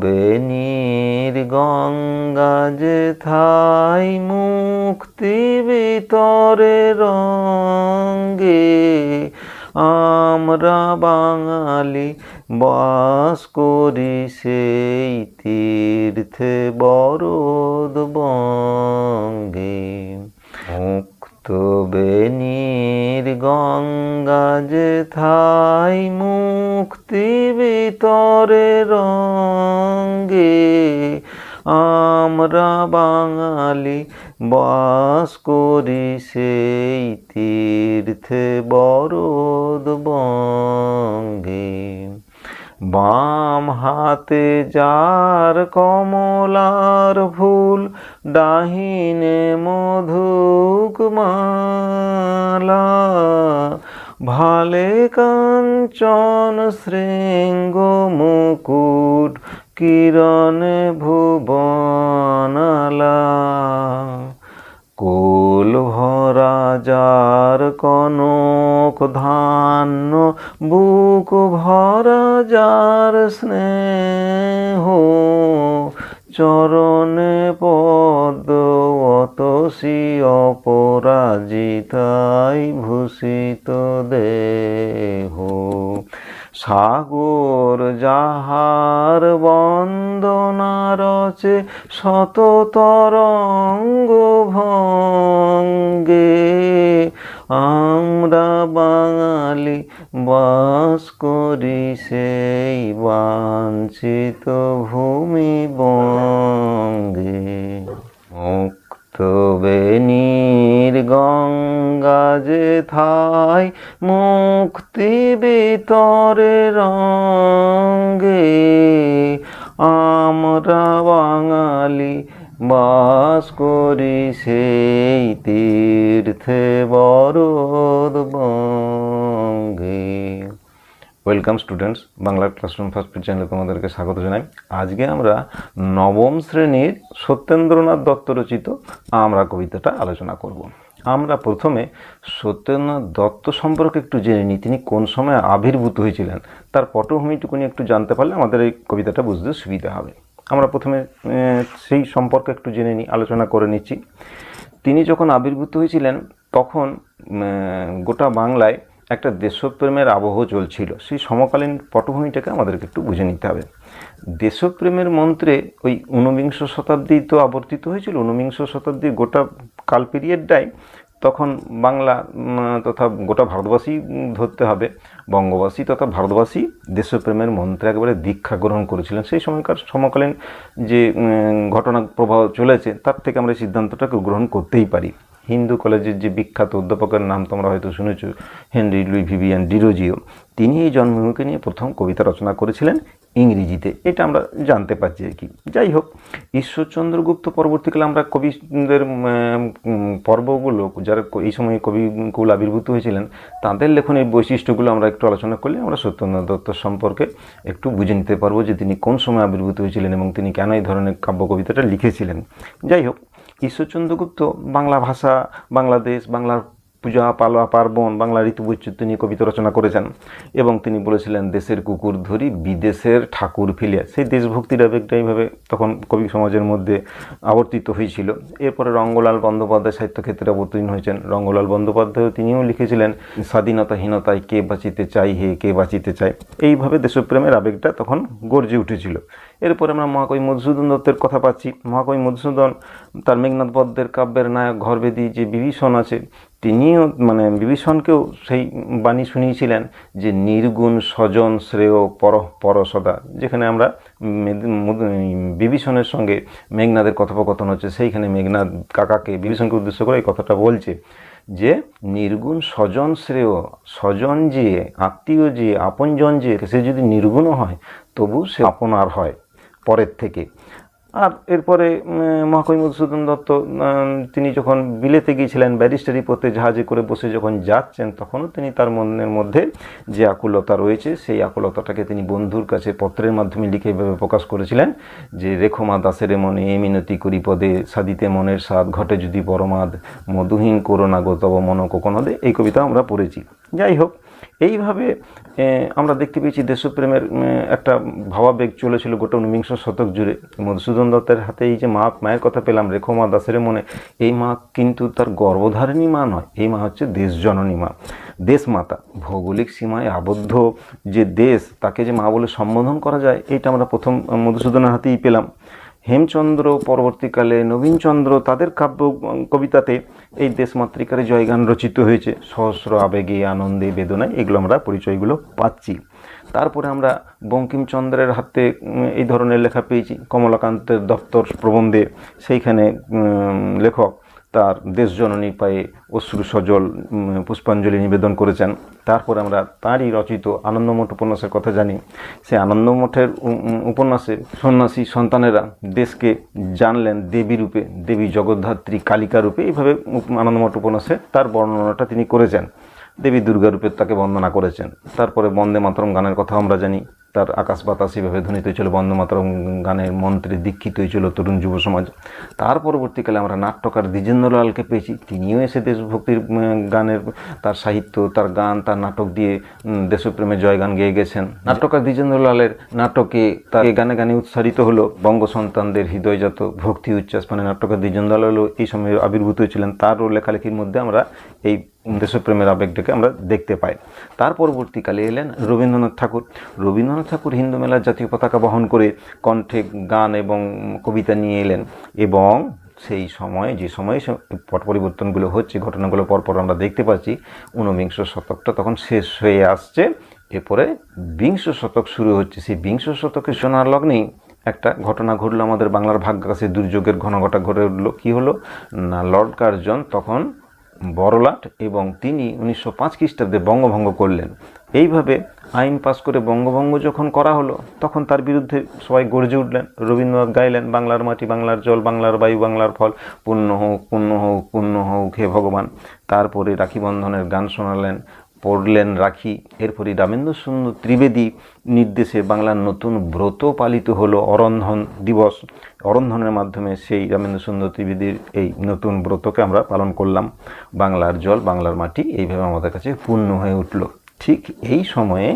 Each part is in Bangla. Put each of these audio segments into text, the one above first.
বেনির গঙ্গা যেথায় মুক্তি ভিতরে রঙ্গে, আমরা বাঙালি বাস করি সেই তীর্থে বরদ বঙ্গে। মুক্ত বেনির গঙ্গা যেথায় মুক্তি ভিতরে রঙ্গে, আমরা বাঙালি বাস করি সেই তীর্থে বরদ বঙ্গে। বাম হাতে যার কমলার ফুল, ডাহিনে মধুক মালা, ভালে কাঞ্চন শৃঙ্গ মুকুট, কিরণে ভুবনালা। কোল ভরা যার কনক ধান্য, বুক ভরা যার স্নেহ, চরণে পদ্ম অতসী অপরাজিতাই ভূষিত দেহ। সাগর যাহার বন্দনা রচে শত তরঙ্গ ভঙ্গে, আমরা বাঙালি বাস করি সেই বাঞ্ছিত ভূমি বঙ্গে। মুক্ত বেনির গঙ্গা যেথায় মুক্তি ভিতরে রঙ্গে, আমরা বাঙালি বাস করি সেই তীর্থে বরদ বঙ্গে। Welcome students, Bangla classroom first page চ্যানেলে তোমাদেরকে স্বাগত জানাই। আজকে আমরা নবম শ্রেণীর সত্যেন্দ্রনাথ দত্ত রচিত আমরা কবিতাটা আলোচনা করব। আমরা প্রথমে সত্যেন্দ্রনাথ দত্ত সম্পর্কে একটু জেনে নিই। তিনি কোন সময় আবির্ভূত হয়েছিলেন, তার পটভূমিটুকুনি একটু জানতে পারলে আমাদের এই কবিতাটা বুঝতে সুবিধা হবে। আমরা প্রথমে সেই সম্পর্কে একটু জেনে নিই, আলোচনা করে নিচ্ছি। তিনি যখন আবির্ভূত হয়েছিলেন তখন গোটা বাংলায় একটা দেশপ্রেমের আবহ চলছিল। সেই সমকালীন পটভূমিটাকে আমাদেরকে একটু বুঝে নিতে হবে। দেশপ্রেমের মন্ত্রে ওই ঊনবিংশ শতাব্দী তো আবর্তিত হয়েছিল। ঊনবিংশ শতাব্দীর গোটা কাল পিরিয়ডটাই তখন বাংলা তথা গোটা ভারতবাসী ধরতে হবে, বঙ্গবাসী তথা ভারতবাসী দেশপ্রেমের মন্ত্রে একেবারে দীক্ষা গ্রহণ করেছিলেন। সেই সময়কার সমকালীন যে ঘটনা প্রবাহ চলেছে তার থেকে আমরা এই সিদ্ধান্তটাকে গ্রহণ করতেই পারি। হিন্দু কলেজের যে বিখ্যাত অধ্যাপকের নাম তোমরা হয়তো শুনেছ, হেনরি লুই ভিভিয়ান ডিরোজিও, তিনি এই জন্মভূমিকে নিয়ে প্রথম কবিতা রচনা করেছিলেন ইংরেজিতে। এটা আমরা জানতে পারছি আর কি। যাই হোক, ঈশ্বরচন্দ্র গুপ্ত পরবর্তীকালে আমরা কবিদের পর্বগুলো, যারা এই সময় কবিগুলো আবির্ভূত হয়েছিলেন, তাদের লেখনের বৈশিষ্ট্যগুলো আমরা একটু আলোচনা করলে আমরা সত্যেন্দ্রনাথ দত্ত সম্পর্কে একটু বুঝে নিতে পারবো যে তিনি কোন সময় আবির্ভূত হয়েছিলেন এবং তিনি কেন এই ধরনের কাব্য কবিতাটা লিখেছিলেন। যাই হোক, ঈশ্বরচন্দ্র গুপ্ত বাংলা ভাষা, বাংলাদেশ, বাংলার পূজা পালা পার্বণ, বাংলা ঋতুবৈচিত্র্য নিয়ে কবিতা রচনা করেছেন এবং তিনি বলেছিলেন, দেশের কুকুর ধরি বিদেশের ঠাকুর ফিলিয়া। সেই দেশভক্তির আবেগটা এইভাবে তখন কবি সমাজের মধ্যে আবর্তিত হয়েছিল। এরপরে রঙ্গলাল বন্দ্যোপাধ্যায় সাহিত্যক্ষেত্রে অবতীর্ণ হয়েছেন। রঙ্গলাল বন্দ্যোপাধ্যায় তিনিও লিখেছিলেন, স্বাধীনতাহীনতায় কে বাঁচিতে চাই হে কে বাঁচিতে চাই। এইভাবে দেশপ্রেমের আবেগটা তখন গর্জে উঠেছিল। এরপরে আমরা মহাকবি মধুসূদন দত্তের কথা পাচ্ছি। মহাকবি মধুসূদন তার মেঘনাদ পদ্মের কাব্যের নায়ক ঘরবেদী যে বিভীষণ আছে, তিনিও বিভীষণকেও সেই বাণী শুনিয়েছিলেন যে নির্গুণ স্বজন শ্রেয় পরসদা। যেখানে আমরা বিভীষণের সঙ্গে মেঘনাদের কথোপকথন হচ্ছে, সেইখানে মেঘনাদ কাকাকে বিভীষণকে উদ্দেশ্য করে এই কথাটা বলছে যে নির্গুণ স্বজন শ্রেয়, স্বজন যে, আত্মীয় যে, আপনজন যে, সে যদি নির্গুণও হয় তবু সে আপনার হয় পরের থেকে। আর এরপরে মহাকবি মধুসূদন দত্ত তিনি যখন বিলেতে গিয়েছিলেন ব্যারিস্টারি পড়তে, জাহাজে করে বসে যখন যাচ্ছেন, তখনও তিনি তার মনের মধ্যে যে আকুলতা রয়েছে সেই আকুলতাটাকে তিনি বন্ধুর কাছে পত্রের মাধ্যমে লিখে এভাবে প্রকাশ করেছিলেন যে, রেখমা দাসের মনে এ মিনতি করি পদে, সাদিতে মনের স্বাদ ঘটে যদি পরমাদ, মধুহীন করোনা গো তব মন কোকনদে। এই কবিতা আমরা পড়েছি। যাই হোক, এইভাবে আমরা দেখতে পেয়েছি দেশপ্রেমের একটা ভাবাবেগ চলেছিল গোটা ঊনবিংশ শতক জুড়ে। মধুসূদন দত্তের হাতে এই যে মায়ের কথা পেলাম, রেখো মা দাসের মনে, এই মা কিন্তু তার গর্ভধারিণী মা নয়, এই মা হচ্ছে দেশজননী মা, দেশমাতা। ভৌগোলিক সীমায় আবদ্ধ যে দেশ, তাকে যে মা বলে সম্বোধন করা যায়, এইটা আমরা প্রথম মধুসূদনের হাতেই পেলাম। হেমচন্দ্র, পরবর্তীকালে নবীনচন্দ্র, তাদের কাব্য কবিতাতে এই দেশমাতৃকার জয়গান রচিত হয়েছে। সহস্র আবেগে, আনন্দে, বেদনায়, এগুলো আমরা পরিচয়গুলো পাচ্ছি। তারপরে আমরা বঙ্কিমচন্দ্রের হাতে এই ধরনের লেখা পেয়েছি। কমলাকান্তের দপ্তর প্রবন্ধে সেইখানে লেখক তার দেশজননীর পায়ে অশ্রু সজল পুষ্পাঞ্জলি নিবেদন করেছেন। তারপর আমরা তারই রচিত আনন্দমঠ উপন্যাসের কথা জানি। সে আনন্দমঠের উপন্যাসে সন্ন্যাসী সন্তানেরা দেশকে জানলেন দেবী রূপে, দেবী জগদ্ধাত্রী, কালিকা রূপে। এইভাবে আনন্দমঠ উপন্যাসে তার বর্ণনাটা তিনি করেছেন। দেবী দুর্গা রূপে তাকে বন্দনা করেছেন। তারপরে বন্দে মাতরম গানের কথা আমরা জানি। তার আকাশ বাতাস এভাবে ধ্বনিত হয়েছিল, বন্দে মাতরম গানের মন্ত্রে দীক্ষিত হয়েছিল তরুণ যুব সমাজ। তার পরবর্তীকালে আমরা নাট্যকার দ্বিজেন্দ্রলালকে পেয়েছি। তিনিও এসে দেশভক্তির গানের, তার সাহিত্য, তার গান, তার নাটক দিয়ে দেশপ্রেমের জয়গান গেয়ে গেছেন। নাট্যকার দ্বিজেন্দ্রলালের নাটকে তার গানে গানে উৎসারিত হলো বঙ্গ সন্তানদের হৃদয়জাত ভক্তি উচ্ছ্বাস। মানে নাট্যকার দ্বিজেন্দ্রলালও এই সময়ে আবির্ভূত হয়েছিলেন। তারও লেখালেখির মধ্যে আমরা এই দেশপ্রেমের আবেগটাকে আমরা দেখতে পাই। তার পরবর্তীকালে এলেন রবীন্দ্রনাথ ঠাকুর। রবীন্দ্রনাথ ঠাকুর হিন্দু মেলার জাতীয় পতাকা বহন করে কণ্ঠে গান এবং কবিতা নিয়ে এলেন, এবং সেই সময়, যে সময়ে পট পরিবর্তনগুলো হচ্ছে, ঘটনাগুলো পরপর আমরা দেখতে পাচ্ছি, ঊনবিংশ শতকটা তখন শেষ হয়ে আসছে, এরপরে বিংশ শতক শুরু হচ্ছে। সেই বিংশ শতকের সোনার লগ্নেই একটা ঘটনা ঘটলো, আমাদের বাংলার ভাগ্যাকাশে দুর্যোগের ঘটনা ঘটে উঠলো। কী হলো না, লর্ড কার্জন তখন বড়লাট, এবং তিনি 1905 খ্রিস্টাব্দে বঙ্গভঙ্গ করলেন। এইভাবে আইন পাস করে বঙ্গভঙ্গ যখন করা হলো, তখন তার বিরুদ্ধে সবাই গর্জে উঠলেন। রবীন্দ্রনাথ গাইলেন, বাংলার মাটি, বাংলার জল, বাংলার বায়ু, বাংলার ফল, পূর্ণ হোক, পূর্ণ হোক, পূর্ণ হোক হে ভগবান। তারপরে রাখি বন্ধনের গান শোনালেন, পড়লেন রাখি। এরপরই রামেন্দ্র সুন্দর ত্রিবেদী নির্দেশে বাংলার নতুন ব্রত পালিত হলো, অরন্ধন দিবস। অরন্ধনের মাধ্যমে সেই রামেন্দ্র সুন্দর ত্রিবেদীর এই নতুন ব্রতকে আমরা পালন করলাম। বাংলার জল, বাংলার মাটি এইভাবে আমাদের কাছে পূর্ণ হয়ে উঠল। ঠিক এই সময়ে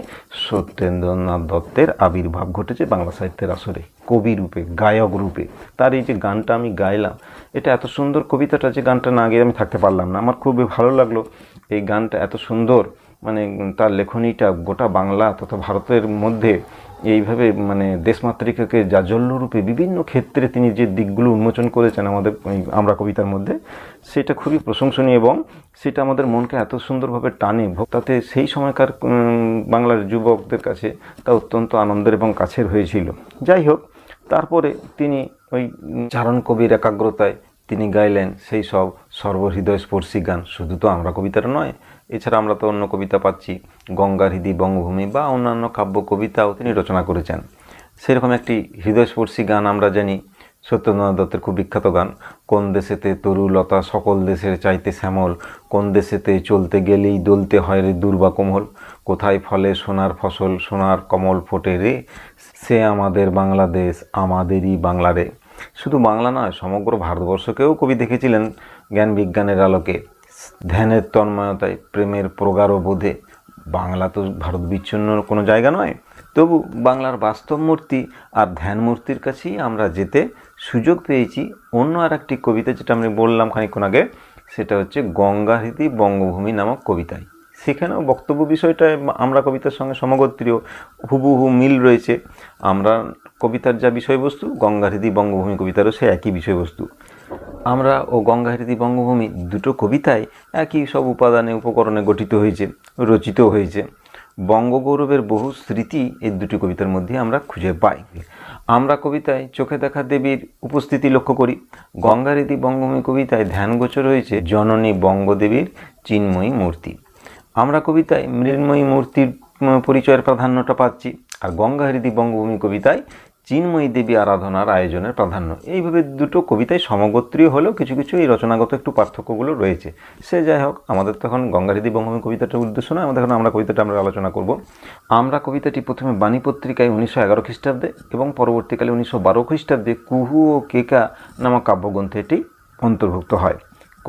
সত্যেন্দ্রনাথ দত্তের আবির্ভাব ঘটেছে বাংলা সাহিত্যের আসরে, কবি রূপে, গায়ক রূপে। তার এই যে গানটা আমি গাইলাম, এটা এত সুন্দর, কবিতাটা যে গানটা না গিয়ে আমি থাকতে পারলাম না। আমার খুবই ভালো লাগলো এই গানটা, এত সুন্দর, মানে তার লেখনীটা গোটা বাংলা তথা ভারতের মধ্যে এইভাবে মানে দেশমাতৃকাকে জাজ্বল্যরূপে বিভিন্ন ক্ষেত্রে তিনি যে দিকগুলো উন্মোচন করেছেন আমাদের আমরা কবিতার মধ্যে, সেটা খুবই প্রশংসনীয়, এবং সেটা আমাদের মনকে এত সুন্দরভাবে টানে। তাতে সেই সময়কার বাংলার যুবকদের কাছে তা অত্যন্ত আনন্দের এবং কাছের হয়েছিল। যাই হোক, তারপরে তিনি ওই চারণ কবির একাগ্রতায় তিনি গাইলেন সেই সব সর্বহৃদয়স্পর্শী গান। শুধু তো আমরা কবিতাটা নয়, এছাড়া আমরা তো অন্য কবিতা পাচ্ছি, গঙ্গার হৃদি বঙ্গভূমি বা অন্যান্য কাব্য কবিতাও তিনি রচনা করেছেন। সেরকম একটি হৃদয়স্পর্শী গান আমরা জানি, সত্যেন্দ্রনাথ দত্তের খুব বিখ্যাত গান, কোন দেশেতে তরুলতা সকল দেশের চাইতে শ্যামল, কোন দেশেতে চলতে গেলেই দলতে হয় রে দুর্বা কোমল, কোথায় ফলে সোনার ফসল, সোনার কমল ফোটে রে, সে আমাদের বাংলাদেশ, আমাদেরই বাংলা রে। শুধু বাংলা নয়, সমগ্র ভারতবর্ষকেও কবি দেখেছিলেন জ্ঞান বিজ্ঞানের আলোকে, ধ্যানের তন্ময়তায়, প্রেমের প্রগাঢ় বোধে। বাংলা তো ভারত বিচ্ছিন্ন কোনো জায়গা নয়, তবু বাংলার বাস্তব মূর্তি আর ধ্যান মূর্তির কাছেই আমরা যেতে সুযোগ পেয়েছি। অন্য আর একটি কবিতা যেটা আমি বললাম খানিকক্ষণ আগে, সেটা হচ্ছে গঙ্গা হৃদি বঙ্গভূমি নামক কবিতায়। সেখানেও বক্তব্য বিষয়টা আমরা কবিতার সঙ্গে সমগোত্রীয়, হুবহু মিল রয়েছে। আমরা কবিতার যা বিষয়বস্তু, গঙ্গা হৃদি বঙ্গভূমি কবিতারও সে একই বিষয়বস্তু। আমরা ও গঙ্গা হৃদি বঙ্গভূমি দুটো কবিতায় একই সব উপাদানে উপকরণে গঠিত হয়েছে, রচিত হয়েছে। বঙ্গগৌরবের বহু স্মৃতি এই দুটি কবিতার মধ্যে আমরা খুঁজে পাই। আমরা কবিতায় চোখে দেখা দেবীর উপস্থিতি লক্ষ্য করি। গঙ্গা হৃদি বঙ্গভূমি কবিতায় ধ্যানগোচর হয়েছে জননী বঙ্গদেবীর চিন্ময়ী মূর্তি। আমরা কবিতায় মৃন্ময়ী মূর্তির পরিচয়ের প্রাধান্যটা পাচ্ছি, আর গঙ্গা হৃদি বঙ্গভূমি কবিতায় চিন্ময়ী দেবী আরাধনার আয়োজনের প্রাধান্য। এইভাবে দুটো কবিতায় সমগোত্রীয় হলেও কিছু কিছু এই রচনাগত একটু পার্থক্যগুলো রয়েছে। সে যাই হোক, আমাদের তো এখন গঙ্গা হৃদি বঙ্গভূমি কবিতাটার উদ্দেশ্য নয়, আমাদের এখন আমরা কবিতাটা আমরা আলোচনা করব। আমরা কবিতাটি প্রথমে বাণী পত্রিকায় 1911 খ্রিস্টাব্দে এবং পরবর্তীকালে 1912 খ্রিস্টাব্দে কুহু ও কেকা নামক কাব্যগ্রন্থে এটি অন্তর্ভুক্ত হয়।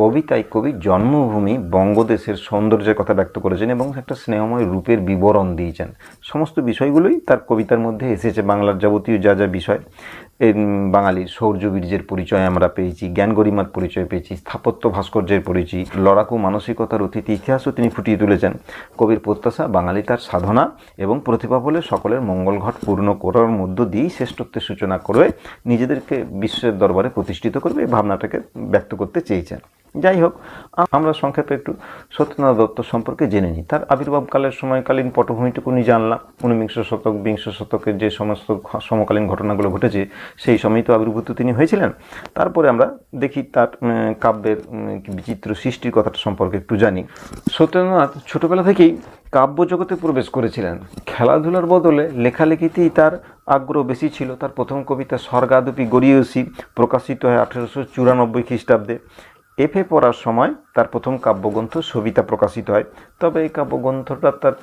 কবিতায় কবি জন্মভূমি বঙ্গদেশের সৌন্দর্যের কথা ব্যক্ত করেছেন এবং একটা স্নেহময় রূপের বিবরণ দিয়েছেন। সমস্ত বিষয়গুলোই তার কবিতার মধ্যে এসেছে। বাংলার যাবতীয় যা যা বিষয়, বাঙালির শৌর্যবীর্যের পরিচয় আমরা পেয়েছি, জ্ঞান গরিমার পরিচয় পেয়েছি, স্থাপত্য ভাস্কর্যের পরিচয়, লড়াকু মানসিকতার অতীত ইতিহাসও তিনি ফুটিয়ে তুলেছেন। কবির প্রত্যাশা বাঙালি তার সাধনা এবং প্রতিভা বলে সকলের মঙ্গল ঘট পূর্ণ করার মধ্য দিয়েই শ্রেষ্ঠত্বের সূচনা করবে, নিজেদেরকে বিশ্বের দরবারে প্রতিষ্ঠিত করবে, এই ভাবনাটাকে ব্যক্ত করতে চেয়েছেন। যাই হোক, আমরা সংক্ষেপে একটু সত্যেন্দ্রনাথ দত্ত সম্পর্কে জেনে নিই। তার আবির্ভাবকালের সময়কালীন পটভূমিটুকুনি জানলাম। ঊনবিংশ শতক বিংশ শতকের যে সমস্ত সমকালীন ঘটনাগুলো ঘটেছে সেই সময়ই তো আবির্ভূত তিনি হয়েছিলেন। তারপরে আমরা দেখি তার কাব্যের বিচিত্র সৃষ্টির কথাটা সম্পর্কে একটু জানি। সত্যেন্দ্রনাথ ছোটবেলা থেকেই কাব্য জগতে প্রবেশ করেছিলেন। খেলাধুলার বদলে লেখালেখিতেই তার আগ্রহ বেশি ছিল। তার প্রথম কবিতা স্বর্গাদপি গড়িয়সী প্রকাশিত হয় 1894 খ্রিস্টাব্দে। এফএ পড়ার সময় তার প্রথম কাব্যগ্রন্থ সবিতা প্রকাশিত হয়। তবে এই কাব্যগ্রন্থটা তার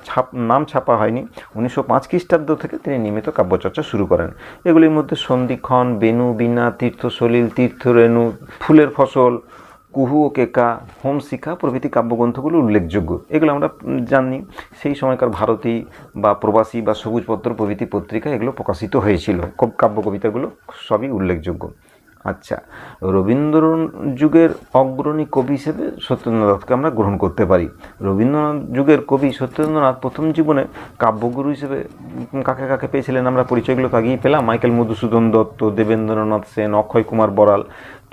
নাম ছাপা হয়নি। 1905 খ্রিস্টাব্দ থেকে তিনি নিয়মিত কাব্যচর্চা শুরু করেন। এগুলির মধ্যে সন্ধিক্ষণ, বেণু, বীণা, তীর্থসলিল, তীর্থরেণু, ফুলের ফসল, কুহু ও কেকা, হোমশিখা প্রভৃতি কাব্যগ্রন্থগুলো উল্লেখযোগ্য। এগুলো আমরা জানি সেই সময়কার ভারতী বা প্রবাসী বা সবুজপত্র প্রভৃতি পত্রিকায় এগুলো প্রকাশিত হয়েছিল। কাব্য কবিতাগুলো সবই উল্লেখযোগ্য। আচ্ছা, রবীন্দ্র যুগের অগ্রণী কবি হিসেবে সত্যেন্দ্রনাথকে আমরা গ্রহণ করতে পারি। রবীন্দ্রনাথ যুগের কবি সত্যেন্দ্রনাথ প্রথম জীবনে কাব্যগুরু হিসেবে কাকে কাকে পেয়েছিলেন আমরা পরিচয়গুলো তো আগেই পেলাম। মাইকেল মধুসূদন দত্ত, দেবেন্দ্রনাথ সেন, অক্ষয় কুমার বড়াল।